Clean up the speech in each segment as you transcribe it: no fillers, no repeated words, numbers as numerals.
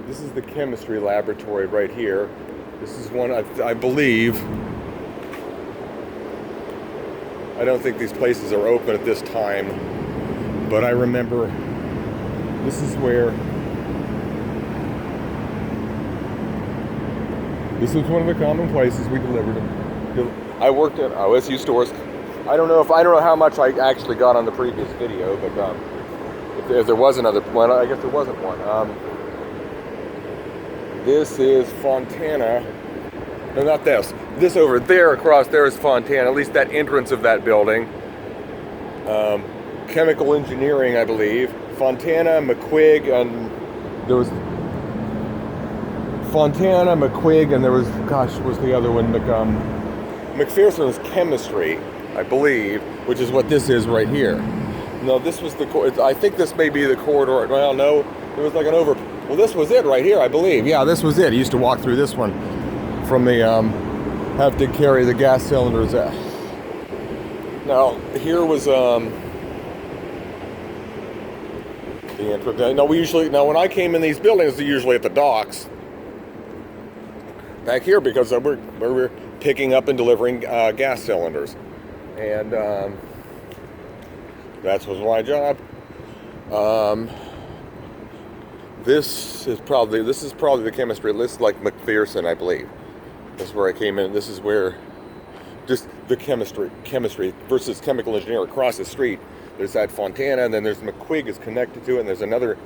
This is the chemistry laboratory right here. This is one, I believe. I don't think these places are open at this time, but I remember this is where, this is one of the common places we delivered them. I worked at OSU stores. I don't know how much I actually got on the previous video, but if there was another one, I guess there wasn't one. This is Fontana. No, not this. This over there, across there is Fontana. At least that entrance of that building. Chemical engineering, I believe. Fontana, McQuig, and there was Fontana, McQuig, and there was, gosh, was the other one? McPherson's chemistry, I believe, which is what this is right here. No, this was I think this may be the corridor. Well, no, it was like an over. Well, this was it right here, I believe. Yeah, this was it. I used to walk through this one from the, have to carry the gas cylinders out. Now, here was, the entrance. Now, when I came in these buildings, they're usually at the docks. Back here, because we're picking up and delivering gas cylinders. And that was my job. This is probably the chemistry. This is like McPherson, I believe. This is where I came in. This is where just the chemistry versus chemical engineer across the street. There's that Fontana, and then there's McQuig is connected to it, and there's another,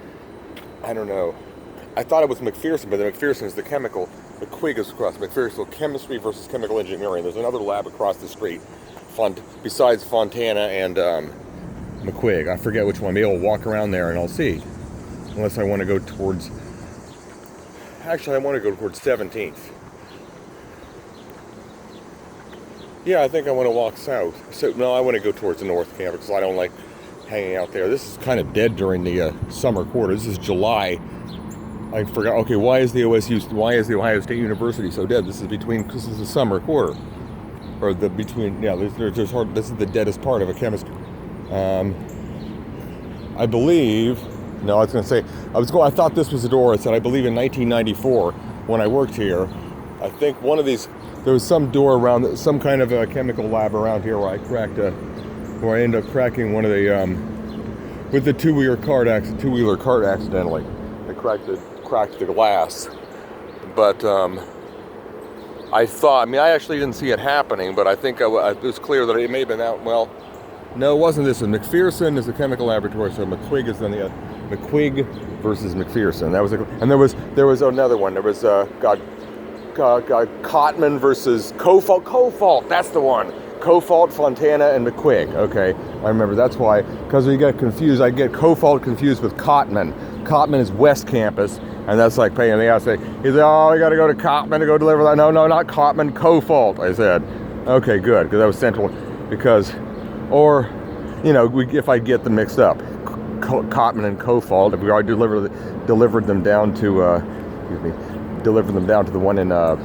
I don't know. I thought it was McPherson, but the McPherson is the chemical. McQuig is across McPherson. So chemistry versus chemical engineering. There's another lab across the street, besides Fontana and McQuig. I forget which one. Maybe I'll walk around there and I'll see. Unless I want to go towards. Actually, I want to go towards 17th. Yeah, I think I want to walk south. So no, I want to go towards the North Campus because I don't like hanging out there. This is kind of dead during the summer quarter. This is July. I forgot. Okay, why is the Ohio State University so dead? This is the summer quarter, or the between. Yeah, there's hard. This is the deadest part of a chemistry. I believe. No, I was going to say. I thought this was the door. I said I believe in 1994 when I worked here. I think one of these. There was some door around, some kind of a chemical lab around here where I ended up cracking one of the, with the two-wheeler cart accidentally. I cracked the glass. But I actually didn't see it happening, but I think it was clear that it may have been that, well, no, it wasn't this one. McPherson is a chemical laboratory, so McQuig is on the other. McQuig versus McPherson. That was, and there was another one. There was, Cotman versus Cofault, that's the one. Cofault, Fontana, and McQuig. Okay, I remember. That's why, because we get confused. I get Cofault confused with Cotman. Cotman is West Campus, and that's like paying me out. He said, oh, we got to go to Cotman to go deliver that. No, not Cotman, Cofault. I said, okay, good, because that was central. Or, if I get them mixed up, Cotman and Cofault. If we already delivered them down to, deliver them down to the one in, the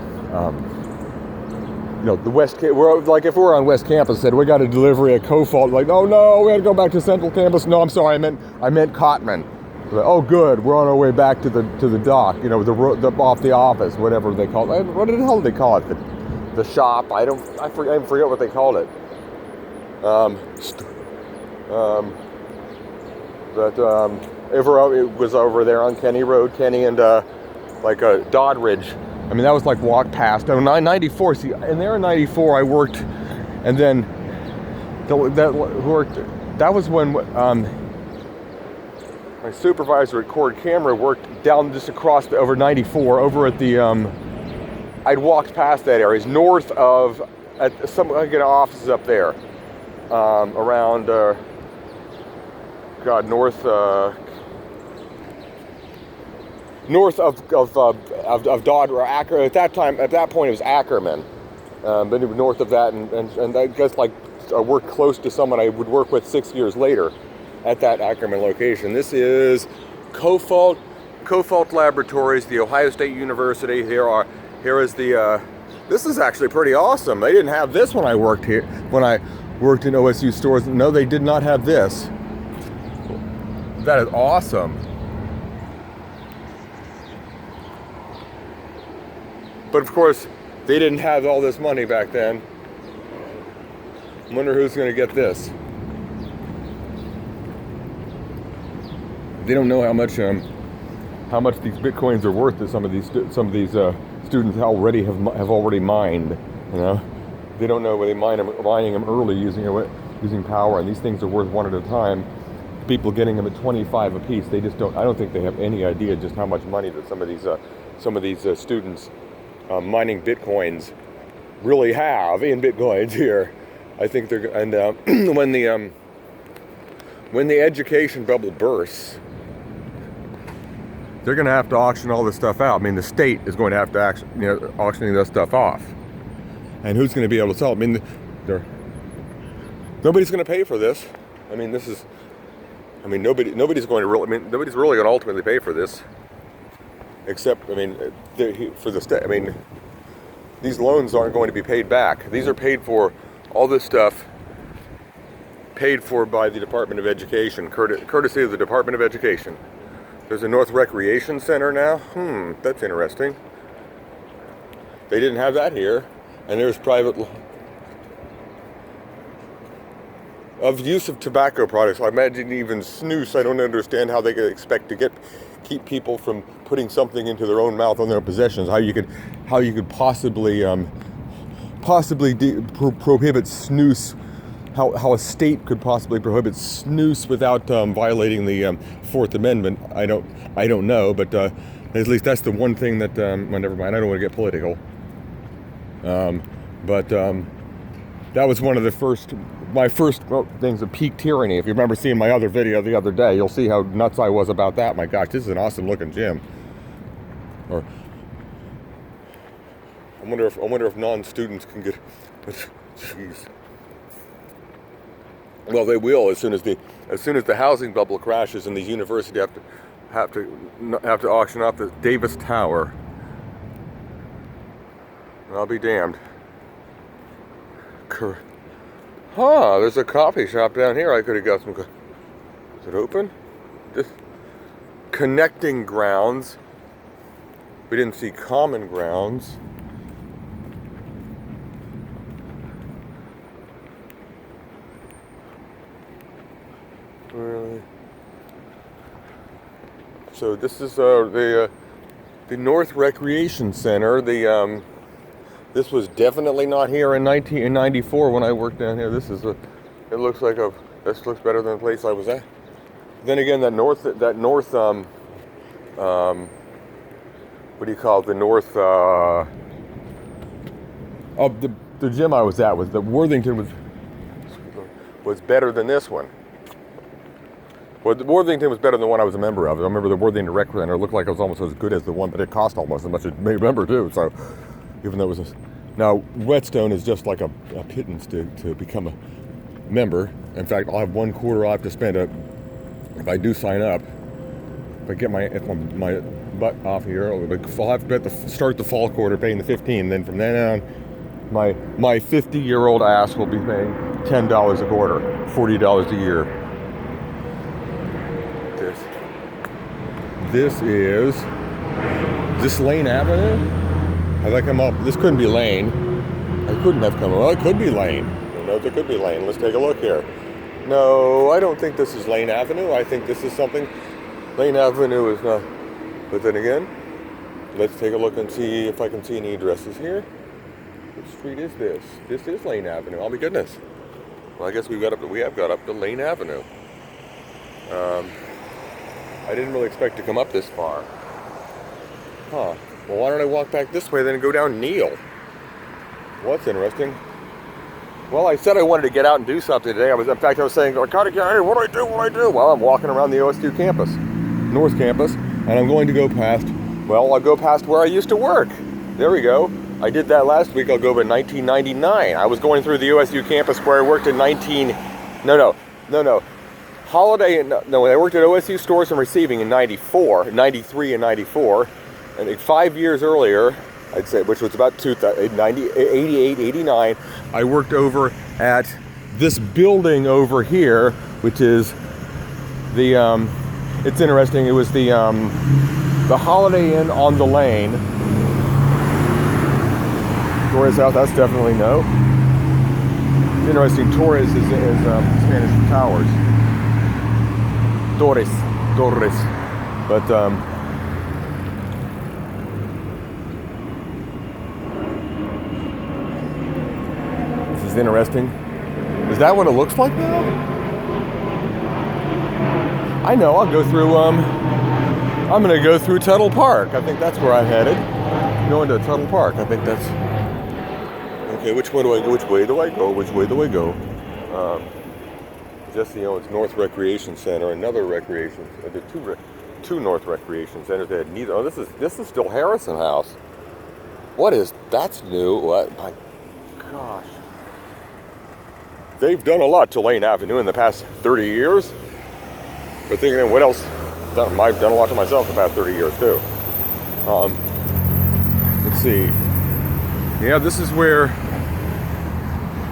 West. We're like, if we're on West Campus, said we got a delivery at Cofault. Like, oh no, we had to go back to Central Campus. No, I'm sorry, I meant Cotman. Like, oh, good, we're on our way back to the dock. Off the office, whatever they call it. What the hell did they call it? The shop. I forget what they called it. It was over there on Kenny Road, Kenny and Doddridge. I mean, that was like walk past. Oh, 94. See, and there in 94, I worked, and then that was when my supervisor at Cord Camera worked down just across over 94, over at the. I'd walked past that area. It's north of I get offices up there, around north of Dodd or Acker. At that point it was Ackerman, but it was north of that, and I guess I worked close to someone I would work with 6 years later at that Ackerman location. This is Cofault Laboratories, the Ohio State University. Here is the. This is actually pretty awesome. They didn't have this when I worked here. When I worked in OSU stores, no, they did not have this. That is awesome. But of course, they didn't have all this money back then. I wonder who's going to get this. They don't know how much these bitcoins are worth that some of these students already have already mined. You know, they don't know where they mining them early using power, and these things are worth one at a time. People getting them at 25 a piece. They just don't. I don't think they have any idea just how much money that some of these students mining bitcoins really have in bitcoins here. I think they're and when the education bubble bursts, they're going to have to auction all this stuff out. I mean, the state is going to have to auctioning this stuff off, and who's going to be able to sell it? I mean, nobody's going to pay for this. I mean, nobody's going to really. I mean, nobody's really going to ultimately pay for this, except for the state. I mean, these loans aren't going to be paid back. These are paid for. All this stuff paid for by the Department of Education, courtesy of the Department of Education. There's a North Recreation Center now. That's interesting. They didn't have that here. And there's private of use of tobacco products. I imagine even snus. I don't understand how they could expect to keep people from putting something into their own mouth on their possessions. How you could possibly prohibit snus. How a state could possibly prohibit snus without violating the Fourth Amendment, I don't know, but at least that's the one thing that, well, never mind, I don't want to get political. But that was one of my first things of peak tyranny. If you remember seeing my other video the other day, you'll see how nuts I was about that. My gosh, this is an awesome looking gym. Or I wonder if non-students can get, jeez. Well, they will as soon as the housing bubble crashes and the university have to auction off the Davis Tower. I'll be damned. There's a coffee shop down here. I could have got some. Is it open? Just connecting grounds. We didn't see common grounds. Really? So this is the North Recreation Center. This was definitely not here in 1994 when I worked down here. This looks better than the place I was at. Then again, that north what do you call it? The north the gym I was at was the Worthington was better than this one. Well, the Worthington was better than the one I was a member of. I remember the Worthington Rec Center. It looked like it was almost as good as the one, but it cost almost as much as you remember too. So, even though it was now Whetstone is just like a pittance to become a member. In fact, I'll have $1 I'll have to spend if I do sign up. If I get my butt off here, I'll have to start the fall quarter paying the $15. Then from then on, my 50-year-old ass will be paying $10 a quarter, $40 a year. This is Lane Avenue? Have I come up? This couldn't be Lane. I couldn't have come up. Well, it could be Lane. No, it could be Lane. Let's take a look here. No, I don't think this is Lane Avenue. I think this is something. Lane Avenue is not. But then again, let's take a look and see if I can see any addresses here. What street is this? This is Lane Avenue. Oh my goodness. Well, I guess we have got up to Lane Avenue. I didn't really expect to come up this far. Well, why don't I walk back this way then and go down Neal? Well, that's interesting. Well, I said I wanted to get out and do something today. I was saying, I gotta get out here. What do I do? Well, I'm walking around the OSU campus, North Campus, and I'm going to go past, I'll go past where I used to work. There we go. I did that last week. I'll go to 1999. I was going through the OSU campus where I worked in Holiday, I worked at OSU Stores and Receiving in 93 and 94, and 5 years earlier, I'd say, which was about 88, 89, I worked over at this building over here, which is it's interesting, it was the Holiday Inn on the Lane. Torres house? That's definitely no. Interesting. Torres is Spanish towers. Torres. But this is interesting. Is that what it looks like now? I know. I'll go through. I'm gonna go through Tuttle Park. I think that's where I'm headed. Going to Tuttle Park. I think that's. Okay, which way do I go? Which way do I go? Which way do I go? Jesse owns North Recreation Center, another recreation. The two North Recreation Centers. They had neither. Oh, this is still Harrison House. What is? That's new. What? My gosh. They've done a lot to Lane Avenue in the past 30 years. But thinking, what else? I've done a lot to myself the past 30 years too. Let's see. Yeah, this is where.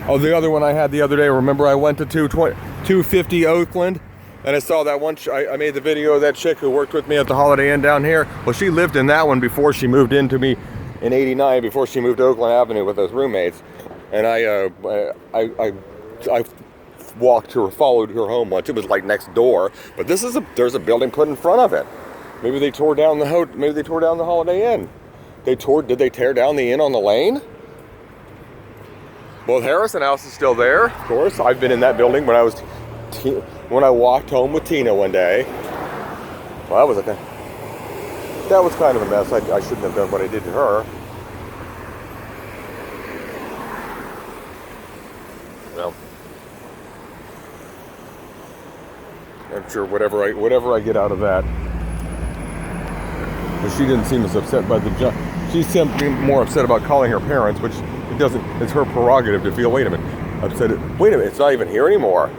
Oh, the other one I had the other day. Remember, I went to 250 Oakland, and I saw that one. I made the video of that chick who worked with me at the Holiday Inn down here. Well, she lived in that one before she moved into me in '89. Before she moved to Oakland Avenue with those roommates, and I walked her, followed her home once. It was like next door, but there's a building put in front of it. Maybe they tore down the Holiday Inn. Did they tear down the inn on the lane? Well, Harrison House is still there, of course. I've been in that building when I walked home with Tina one day. Well, that was kind of a mess. I shouldn't have done what I did to her. Well, I'm sure whatever I get out of that. But she didn't seem as upset by the job. She seemed more upset about calling her parents, which it's her prerogative to feel, wait a minute, it's not even here anymore.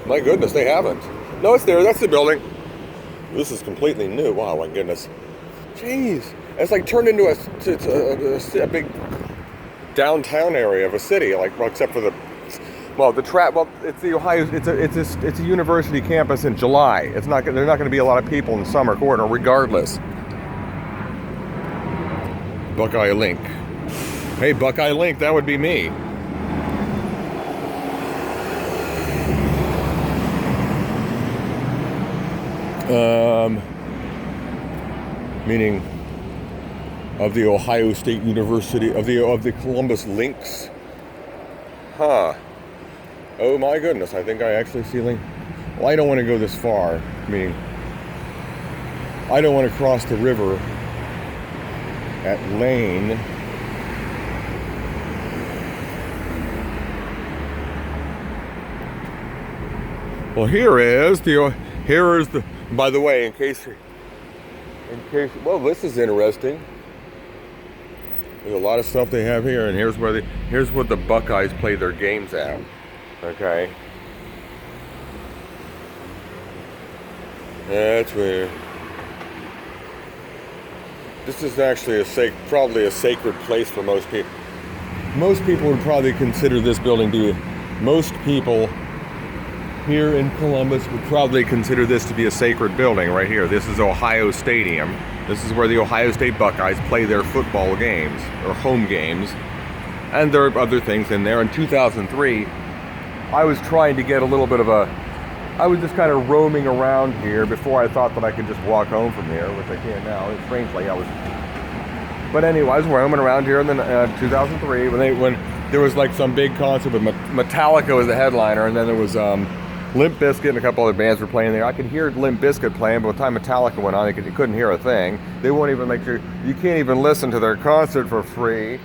My goodness, they haven't. No, it's there, that's the building. This is completely new. Wow, my goodness. Jeez, it's like turned into a big downtown area of a city, except for it's the Ohio, it's a university campus in July. There's not going to be a lot of people in the summer quarter, regardless. Buckeye Link. Hey, Buckeye Link, that would be me. Meaning of the Ohio State University, of the Columbus Lynx. Huh. Oh my goodness, I think I actually see Link. Well, I don't want to go this far. Meaning, I don't want to cross the river at Lane. Well, by the way, in case, well, this is interesting. There's a lot of stuff they have here, and here's what the Buckeyes play their games at. Okay. That's where. This is actually probably a sacred place for most people. Most people would probably consider this building to be. Most people here in Columbus would probably consider this to be a sacred building right here. This is Ohio Stadium. This is where the Ohio State Buckeyes play their football games, or home games. And there are other things in there. In 2003, I was trying to get a little bit of I was just kind of roaming around here before I thought that I could just walk home from here, which I can now. And strangely, but anyway, I was roaming around here in 2003 when there was like some big concert with Metallica was the headliner, and then there was Limp Bizkit and a couple other bands were playing there. I could hear Limp Bizkit playing, but by the time Metallica went on, you couldn't hear a thing. They won't even you can't even listen to their concert for free.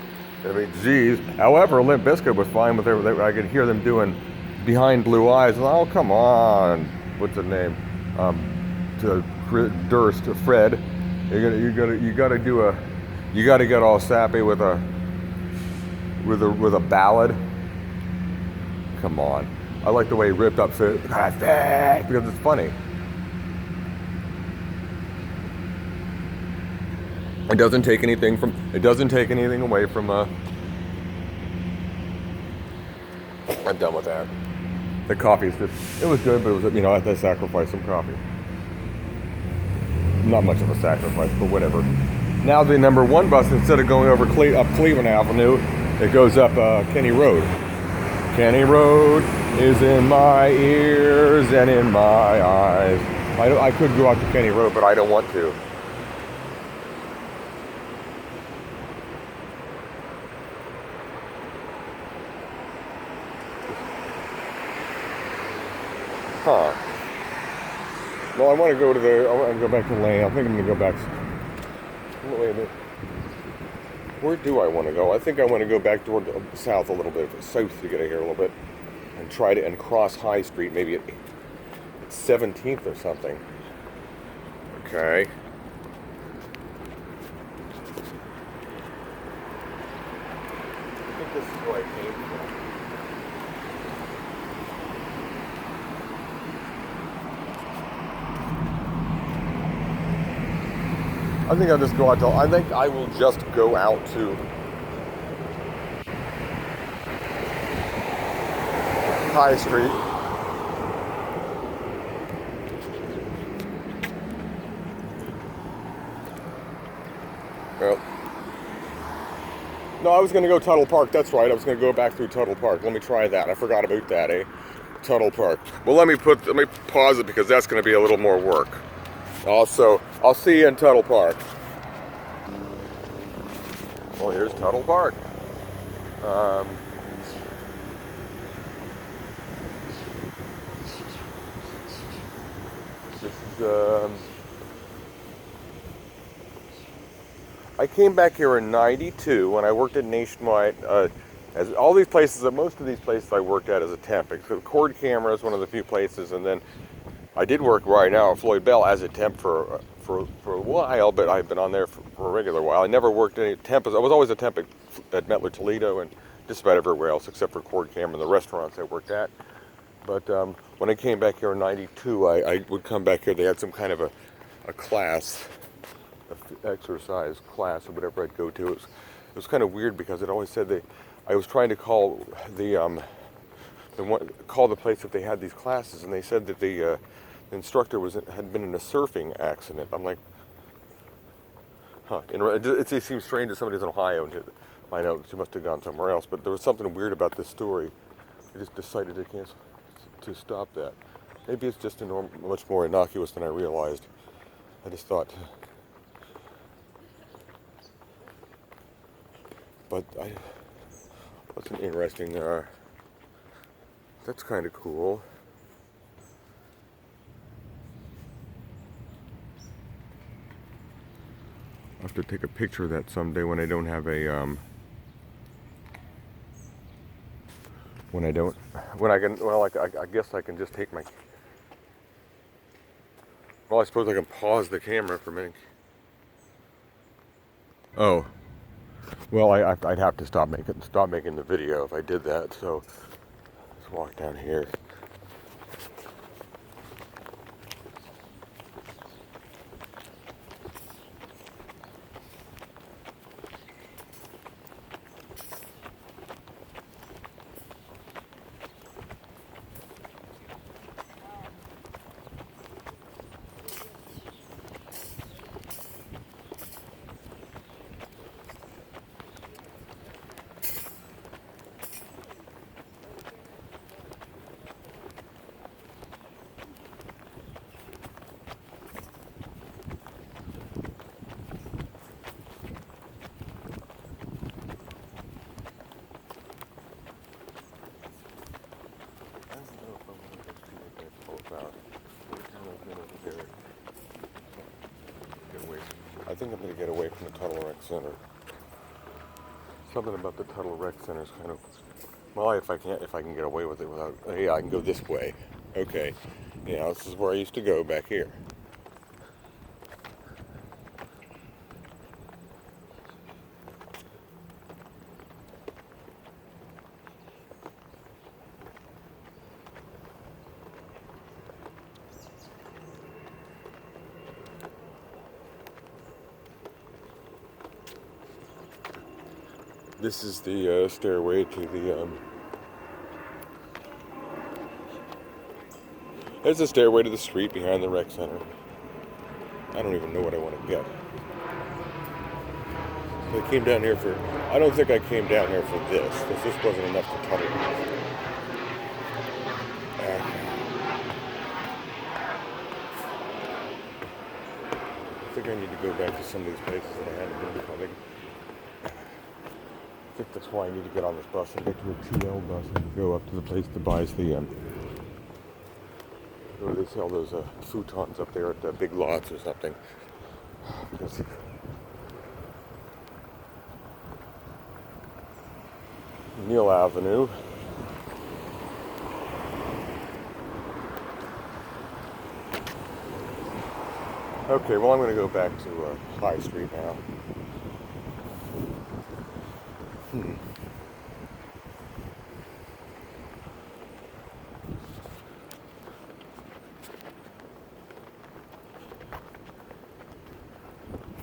I mean, geez. However, Limp Bizkit was fine with I could hear them doing Behind Blue Eyes. Oh, come on. What's the name? To Durst, to Fred. You gotta get all sappy with a ballad. Come on. I like the way he ripped up because it's funny. It doesn't take anything away from I'm done with that. The coffee's it was good, but it was, I had to sacrifice some coffee. Not much of a sacrifice, but whatever. Now the number 1 bus, instead of going over up Cleveland Avenue, it goes up Kenny Road. Kenny Road is in my ears and in my eyes. I could go out to Kenny Road, but I don't want to. Huh. Well, I want to go to I want to go back to Lane. I think I'm going to go back. Wait a minute. Where do I want to go? I think I want to go back toward the south a little bit, south to get here a little bit, and try to cross High Street, maybe at 17th or something. Okay. I think this is where I came from. I think I'll just go out to. I think I will just go out to High Street. Well, no, I was going to go Tuttle Park. That's right. I was going to go back through Tuttle Park. Let me try that. I forgot about that, eh? Tuttle Park. Well, let me pause it because that's going to be a little more work. Also, I'll see you in Tuttle Park. Well, here's Tuttle Park. This is, I came back here in '92 when I worked at Nationwide. As all these places, most of these places I worked at as a temp. So Cord Camera is one of the few places, and then I did work right now at Floyd Bell as a temp for a while, but I've been on there for a regular while. I never worked any temp. I was always a temp at Mettler Toledo and just about everywhere else except for Cord Camera and the restaurants I worked at. But when I came back here in '92, I would come back here. They had some kind of a class, exercise class or whatever I'd go to. It was kind of weird because it always said I was trying to call the place if they had these classes, and they said that the instructor had been in a surfing accident. I'm like, huh. It seems strange that somebody's in Ohio and I know she must have gone somewhere else, but there was something weird about this story. I just decided to stop that. Maybe it's just much more innocuous than I realized. I just thought, but that's an interesting. That's kind of cool. I'll have to take a picture of that someday when I don't have a I guess I can just take my. Well, I suppose I can pause the camera for a minute. Oh. Well, I'd have to stop making the video if I did that. So let's walk down here. I think I'm going to get away from the Tuttle Rec Center. Something about the Tuttle Rec Center is kind of, well, if I can get away with it without, yeah, I can go this way. Okay, yeah, this is where I used to go back here. This is the stairway to the. There's a stairway to the street behind the rec center. I don't even know what I want to get. So I came down here for. I don't think I came down here for this. This wasn't enough to cover. I think I need to go back to some of these places that I haven't been to. I think that's why I need to get on this bus and get to a TL bus and go up to the place that buys the where they sell those futons up there at the Big Lots or something. Because Neil Avenue. Okay, well I'm going to go back to High Street now.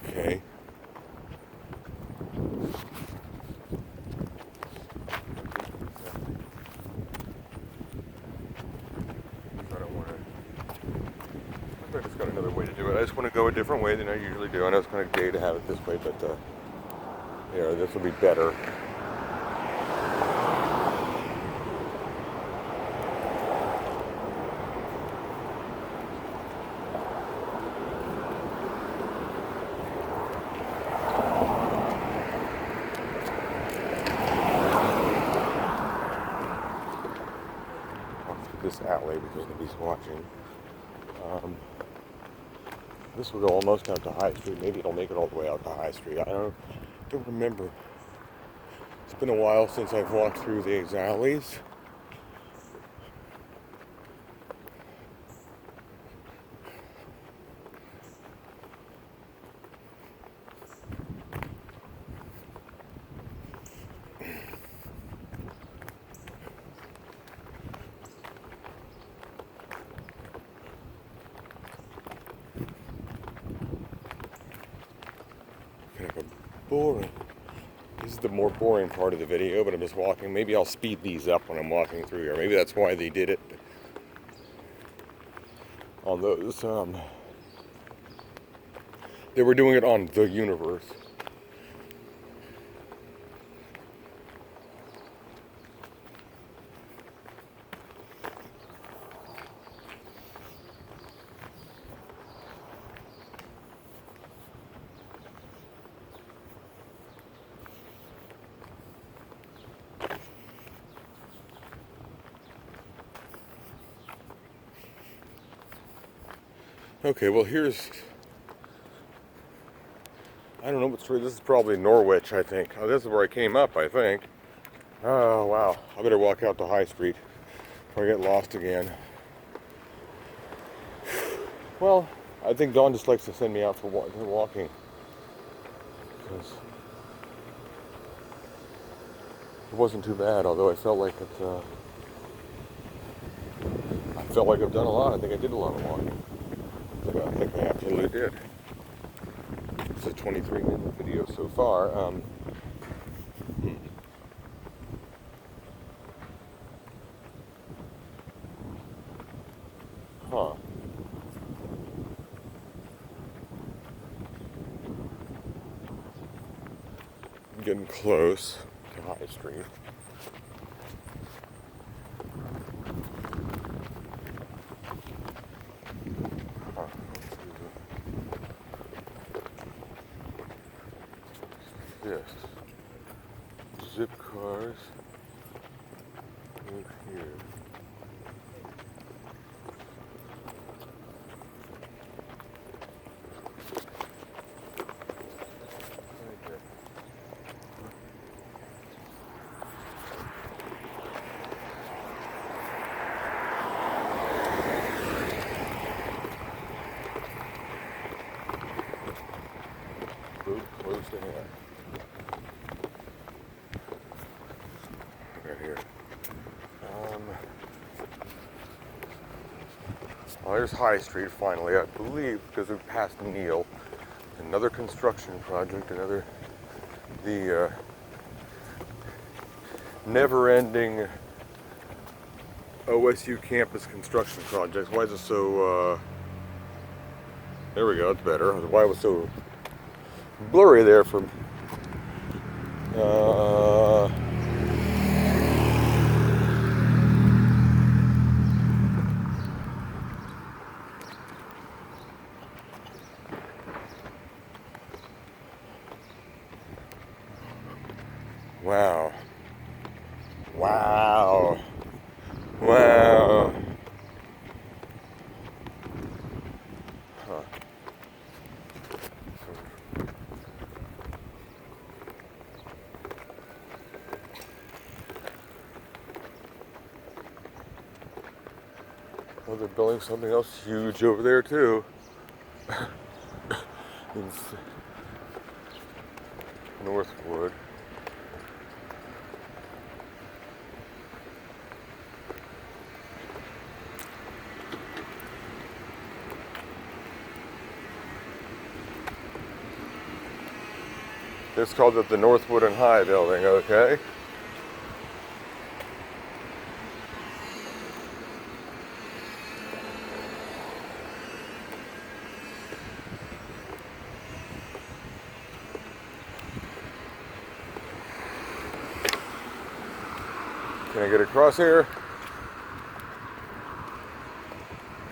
Okay. I just got another way to do it. I just want to go a different way than I usually do. I know it's kind of gay to have it this way, but this will be better. This alley because nobody's watching. This will go almost out to High Street. Maybe it'll make it all the way out to High Street. I don't remember. It's been a while since I've walked through these alleys. Kind of boring. This is the more boring part of the video, but I'm just walking. Maybe I'll speed these up when I'm walking through here. Maybe that's why they did it on those. They were doing it on The Universe. Okay, well here's, I don't know what street, this is probably Norwich, I think. Oh, this is where I came up, I think. Oh, wow. I better walk out to High Street before I get lost again. Well, I think Dawn just likes to send me out for walking. Because it wasn't too bad, although I felt like I've done a lot. I think I did a lot of walking. I think I absolutely did. It's a 23-minute video so far. Huh. I'm getting close to High Street. Yes. Zip cars. Look here. Close to hand. Right here. Well, there's High Street finally, I believe, because we passed Neil. Another construction project, the never-ending OSU campus construction project. Why is it so, there we go, it's better. Why it was so blurry there for Uh, wow. Wow. Wow. Huh. Oh, they're building something else huge over there too. In Northwood. It's called the Northwood and High building, okay? Can I get across here?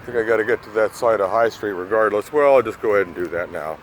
I think I got to get to that side of High Street regardless. Well, I'll just go ahead and do that now.